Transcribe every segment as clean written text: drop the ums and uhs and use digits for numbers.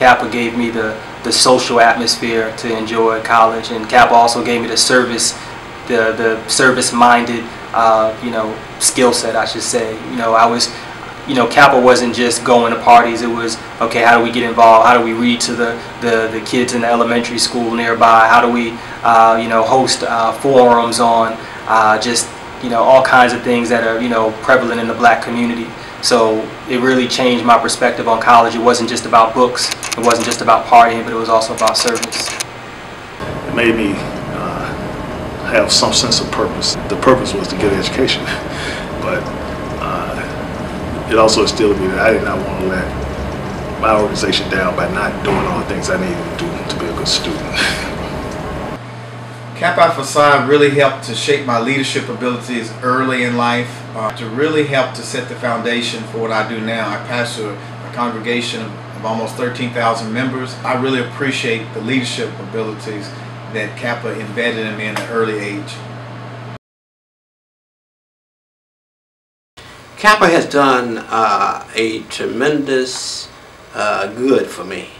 Kappa gave me the social atmosphere to enjoy college, and Kappa also gave me the service-minded, you know, skill set, I should say. You know, Kappa wasn't just going to parties. It was, okay, how do we get involved? How do we read to the kids in the elementary school nearby? How do we, you know, host forums on just, you know, all kinds of things that are, you know, prevalent in the black community. So it really changed my perspective on college. It wasn't just about books. It wasn't just about partying, but it was also about service. It made me have some sense of purpose. The purpose was to get an education, but it also instilled in me that I did not want to let my organization down by not doing all the things I needed to do to be a good student. Kappa Psi really helped to shape my leadership abilities early in life, to really help to set the foundation for what I do now. I pastor a congregation of almost 13,000 members. I really appreciate the leadership abilities that Kappa embedded in me at an early age. Kappa has done a tremendous good for me.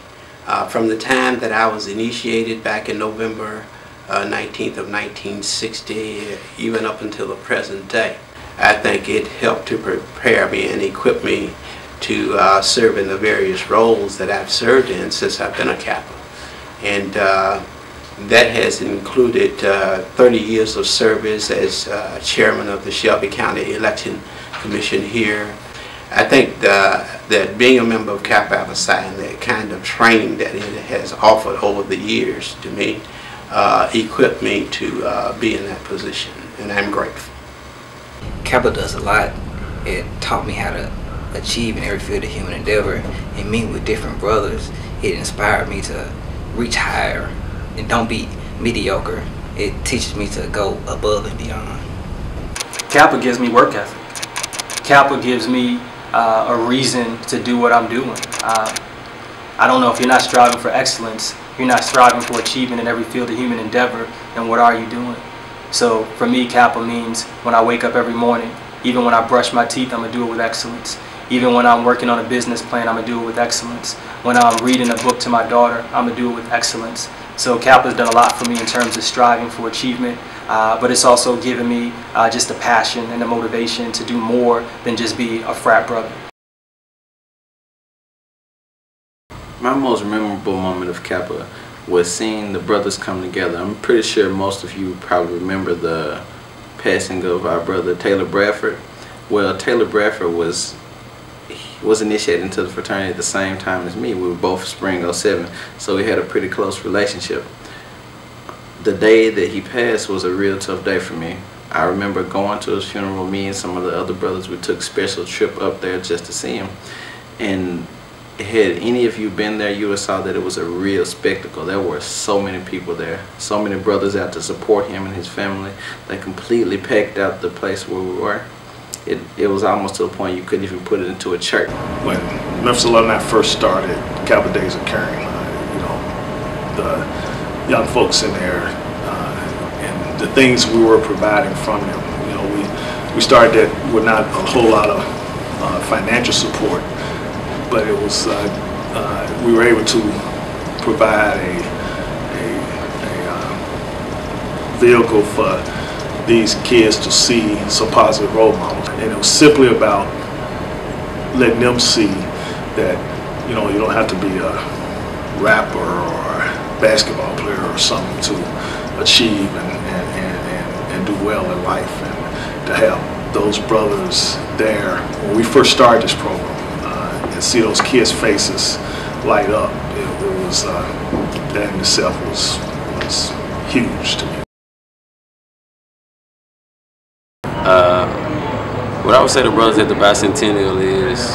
From the time that I was initiated back in November 19th of 1960, even up until the present day. I think it helped to prepare me and equip me to serve in the various roles that I've served in since I've been a Kappa. And that has included 30 years of service as chairman of the Shelby County Election Commission here. I think that being a member of Kappa Psi and the kind of training that it has offered over the years to me equipped me to be in that position, and I'm grateful. Kappa does a lot. It taught me how to achieve in every field of human endeavor and meet with different brothers. It inspired me to reach higher and don't be mediocre. It teaches me to go above and beyond. Kappa gives me work ethic. Kappa gives me a reason to do what I'm doing. I don't know, if you're not striving for excellence, you're not striving for achievement in every field of human endeavor, then what are you doing? So for me, Kappa means when I wake up every morning, even when I brush my teeth, I'm going to do it with excellence. Even when I'm working on a business plan, I'm going to do it with excellence. When I'm reading a book to my daughter, I'm going to do it with excellence. So Kappa's done a lot for me in terms of striving for achievement, but it's also given me just the passion and the motivation to do more than just be a frat brother. My most memorable moment of Kappa was seeing the brothers come together. I'm pretty sure most of you probably remember the passing of our brother Taylor Bradford. Well, Taylor Bradford was initiated into the fraternity at the same time as me. We were both spring '07, so we had a pretty close relationship. The day that he passed was a real tough day for me. I remember going to his funeral. Me and some of the other brothers, we took a special trip up there just to see him. And had any of you been there, you would saw that it was a real spectacle. There were so many people there, so many brothers out to support him and his family. They completely packed out the place where we were. It was almost to the point you couldn't even put it into a church. When Memphis Alumni first started, Kappa Days occurring, you know, the young folks in there and the things we were providing from them. You know, we started that with not a whole lot of financial support, but it was we were able to provide a vehicle for these kids to see some positive role models, and it was simply about letting them see that, you know, you don't have to be a rapper or a basketball player or something to achieve and do well in life, and to have those brothers there when we first started this program and see those kids' faces light up. It was that in itself was huge to me. What I would say to brothers at the Bicentennial is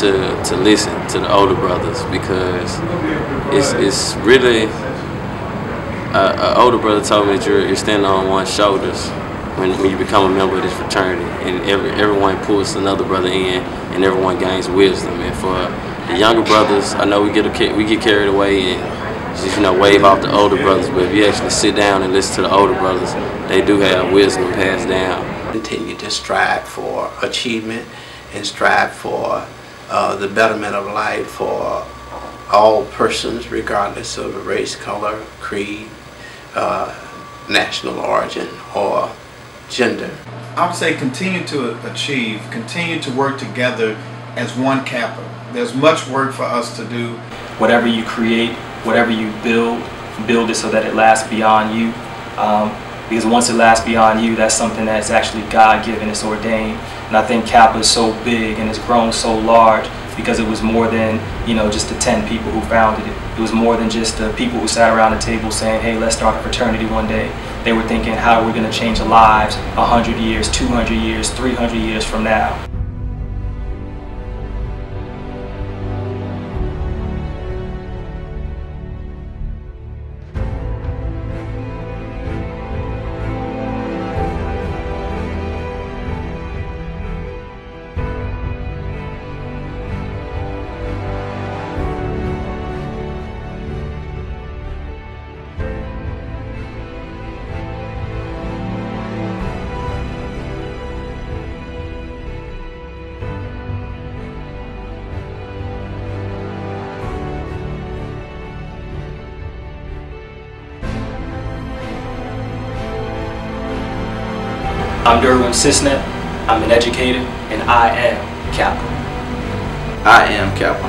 to listen to the older brothers, because it's really an older brother told me that you're standing on one's shoulders when you become a member of this fraternity, and everyone pulls another brother in, and everyone gains wisdom. And for the younger brothers, I know we get carried away and just, you know, wave off the older brothers, but if you actually sit down and listen to the older brothers, they do have wisdom passed down. Continue to strive for achievement and strive for the betterment of life for all persons regardless of race, color, creed, national origin, or gender. I would say continue to achieve, continue to work together as one Kappa. There's much work for us to do. Whatever you create, whatever you build it so that it lasts beyond you. Because once it lasts beyond you, that's something that's actually God-given, it's ordained. And I think Kappa is so big and it's grown so large because it was more than, you know, just the 10 people who founded it. It was more than just the people who sat around the table saying, hey, let's start a fraternity one day. They were thinking, how are we going to change lives 100 years, 200 years, 300 years from now? I'm Derwin Cisnet, I'm an educator, and I am Kappa. I am Kappa.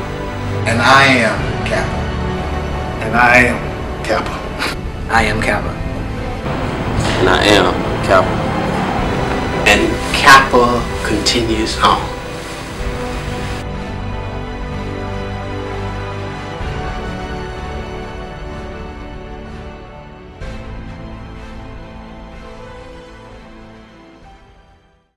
And I am Kappa. And I am Kappa. I am Kappa. And I am Kappa. And Kappa continues on.